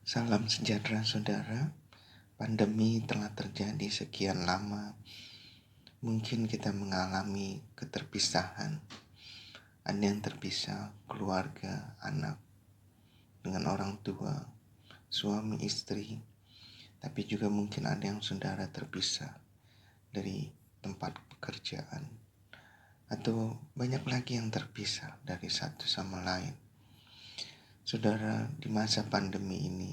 Salam sejahtera saudara. Pandemi telah terjadi sekian lama. Mungkin kita mengalami keterpisahan. Ada yang terpisah keluarga, anak, dengan orang tua, suami, istri. Tapi juga mungkin ada yang saudara terpisah dari tempat pekerjaan. Atau banyak lagi yang terpisah dari satu sama lain. Saudara, di masa pandemi ini,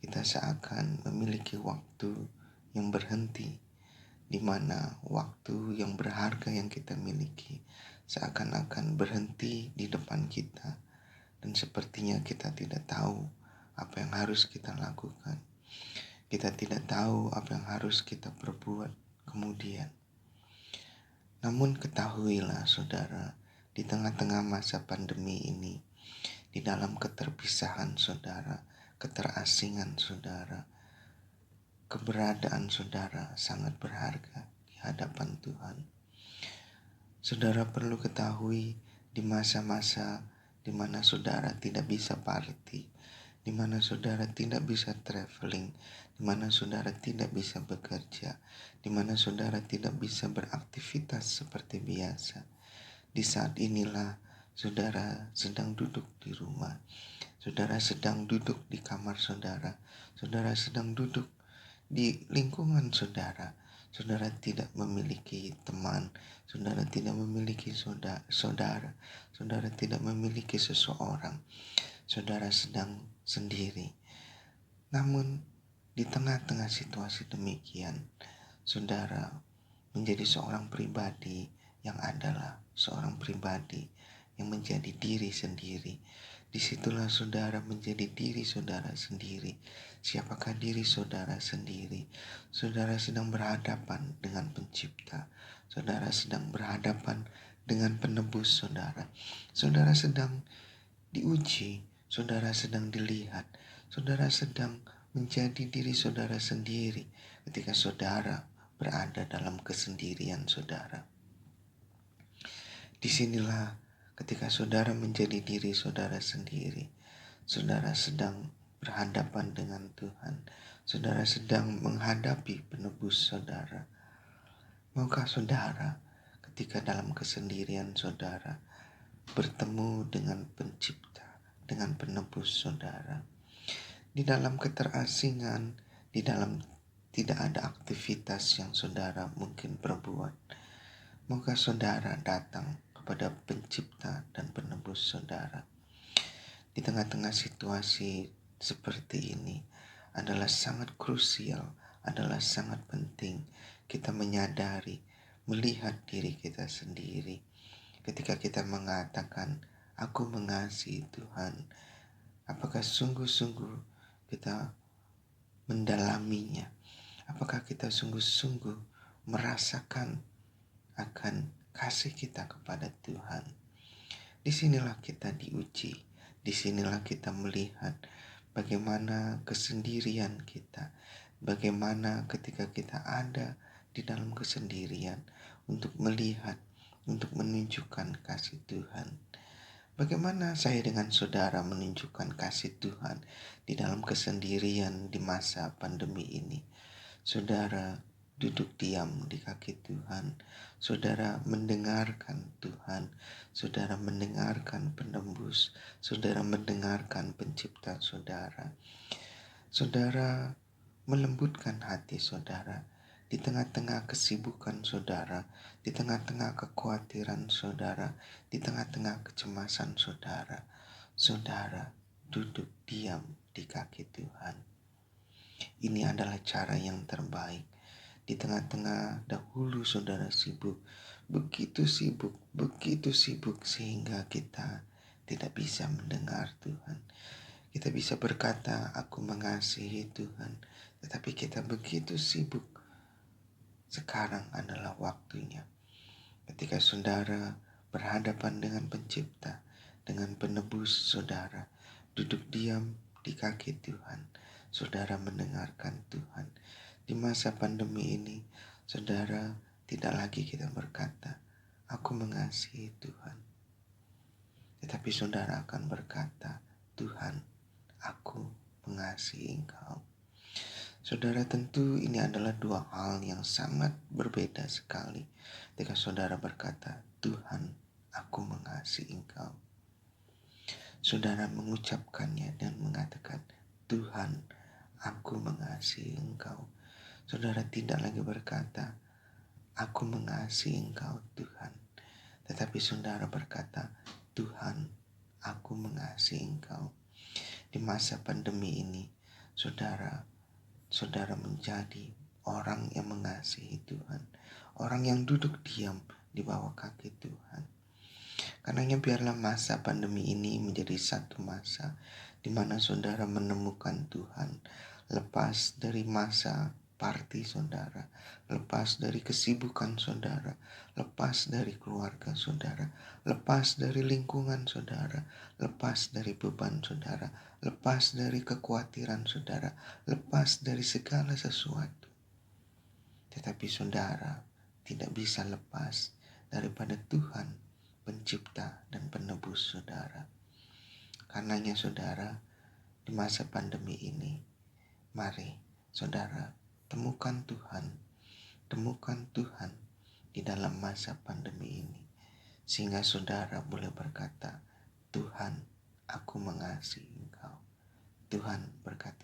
kita seakan memiliki waktu yang berhenti, di mana waktu yang berharga yang kita miliki seakan-akan berhenti di depan kita, dan sepertinya kita tidak tahu apa yang harus kita lakukan. Kita tidak tahu apa yang harus kita perbuat kemudian. Namun ketahuilah saudara, di tengah-tengah masa pandemi ini, di dalam keterpisahan saudara, keterasingan saudara, keberadaan saudara sangat berharga di hadapan Tuhan. Saudara perlu ketahui di masa-masa di mana saudara tidak bisa party, di mana saudara tidak bisa traveling, di mana saudara tidak bisa bekerja, di mana saudara tidak bisa beraktivitas seperti biasa. Di saat inilah saudara sedang duduk di rumah, saudara sedang duduk di kamar saudara, saudara sedang duduk di lingkungan saudara. Saudara tidak memiliki teman, saudara tidak memiliki saudara, saudara tidak memiliki seseorang, saudara sedang sendiri. Namun di tengah-tengah situasi demikian, saudara menjadi seorang pribadi yang adalah seorang pribadi yang menjadi diri sendiri. Disitulah saudara menjadi diri saudara sendiri. Siapakah diri saudara sendiri? Saudara sedang berhadapan dengan pencipta. Saudara sedang berhadapan dengan penebus saudara. Saudara sedang diuji. Saudara sedang dilihat. Saudara sedang menjadi diri saudara sendiri ketika saudara berada dalam kesendirian saudara. Disinilah ketika saudara menjadi diri saudara sendiri, saudara sedang berhadapan dengan Tuhan, saudara sedang menghadapi penebus saudara. Maukah saudara ketika dalam kesendirian saudara bertemu dengan pencipta, dengan penebus saudara? Di dalam keterasingan, di dalam tidak ada aktivitas yang saudara mungkin perbuat, maukah saudara datang kepada pencipta dan penebus saudara? Di tengah-tengah situasi seperti ini adalah sangat krusial, adalah sangat penting kita menyadari, melihat diri kita sendiri. Ketika kita mengatakan, aku mengasihi Tuhan, apakah sungguh-sungguh kita mendalaminya? Apakah kita sungguh-sungguh merasakan akan kasih kita kepada Tuhan? Disinilah kita diuji, disinilah kita melihat bagaimana kesendirian kita, bagaimana ketika kita ada di dalam kesendirian untuk melihat, untuk menunjukkan kasih Tuhan. Bagaimana saya dengan saudara menunjukkan kasih Tuhan di dalam kesendirian di masa pandemi ini? Saudara duduk diam di kaki Tuhan, saudara mendengarkan Tuhan, saudara mendengarkan penembus, saudara mendengarkan pencipta saudara. Saudara melembutkan hati saudara di tengah-tengah kesibukan saudara, di tengah-tengah kekhawatiran saudara, di tengah-tengah kecemasan saudara. Saudara duduk diam di kaki Tuhan. Ini adalah cara yang terbaik. Di tengah-tengah dahulu saudara sibuk, begitu sibuk sehingga kita tidak bisa mendengar Tuhan. Kita bisa berkata, aku mengasihi Tuhan, tetapi kita begitu sibuk. Sekarang adalah waktunya. Ketika saudara berhadapan dengan pencipta, dengan penebus saudara, duduk diam di kaki Tuhan, saudara mendengarkan Tuhan. Di masa pandemi ini, saudara tidak lagi kita berkata, aku mengasihi Tuhan. Tetapi saudara akan berkata, Tuhan, aku mengasihi engkau. Saudara, tentu ini adalah dua hal yang sangat berbeda sekali. Ketika saudara berkata, Tuhan, aku mengasihi engkau. Saudara mengucapkannya dan mengatakan, Tuhan, aku mengasihi engkau. Saudara tidak lagi berkata, aku mengasihi engkau Tuhan. Tetapi saudara berkata, Tuhan, aku mengasihi engkau. Di masa pandemi ini, saudara menjadi orang yang mengasihi Tuhan. Orang yang duduk diam di bawah kaki Tuhan. Karenanya biarlah masa pandemi ini menjadi satu masa di mana saudara menemukan Tuhan. Lepas dari masa party saudara, lepas dari kesibukan saudara, lepas dari keluarga saudara, lepas dari lingkungan saudara, lepas dari beban saudara, lepas dari kekhawatiran saudara, lepas dari segala sesuatu. Tetapi saudara tidak bisa lepas daripada Tuhan, pencipta dan penebus saudara. Karenanya saudara, di masa pandemi ini, mari saudara temukan Tuhan di dalam masa pandemi ini. Sehingga saudara boleh berkata, Tuhan, aku mengasihi engkau. Tuhan berkati.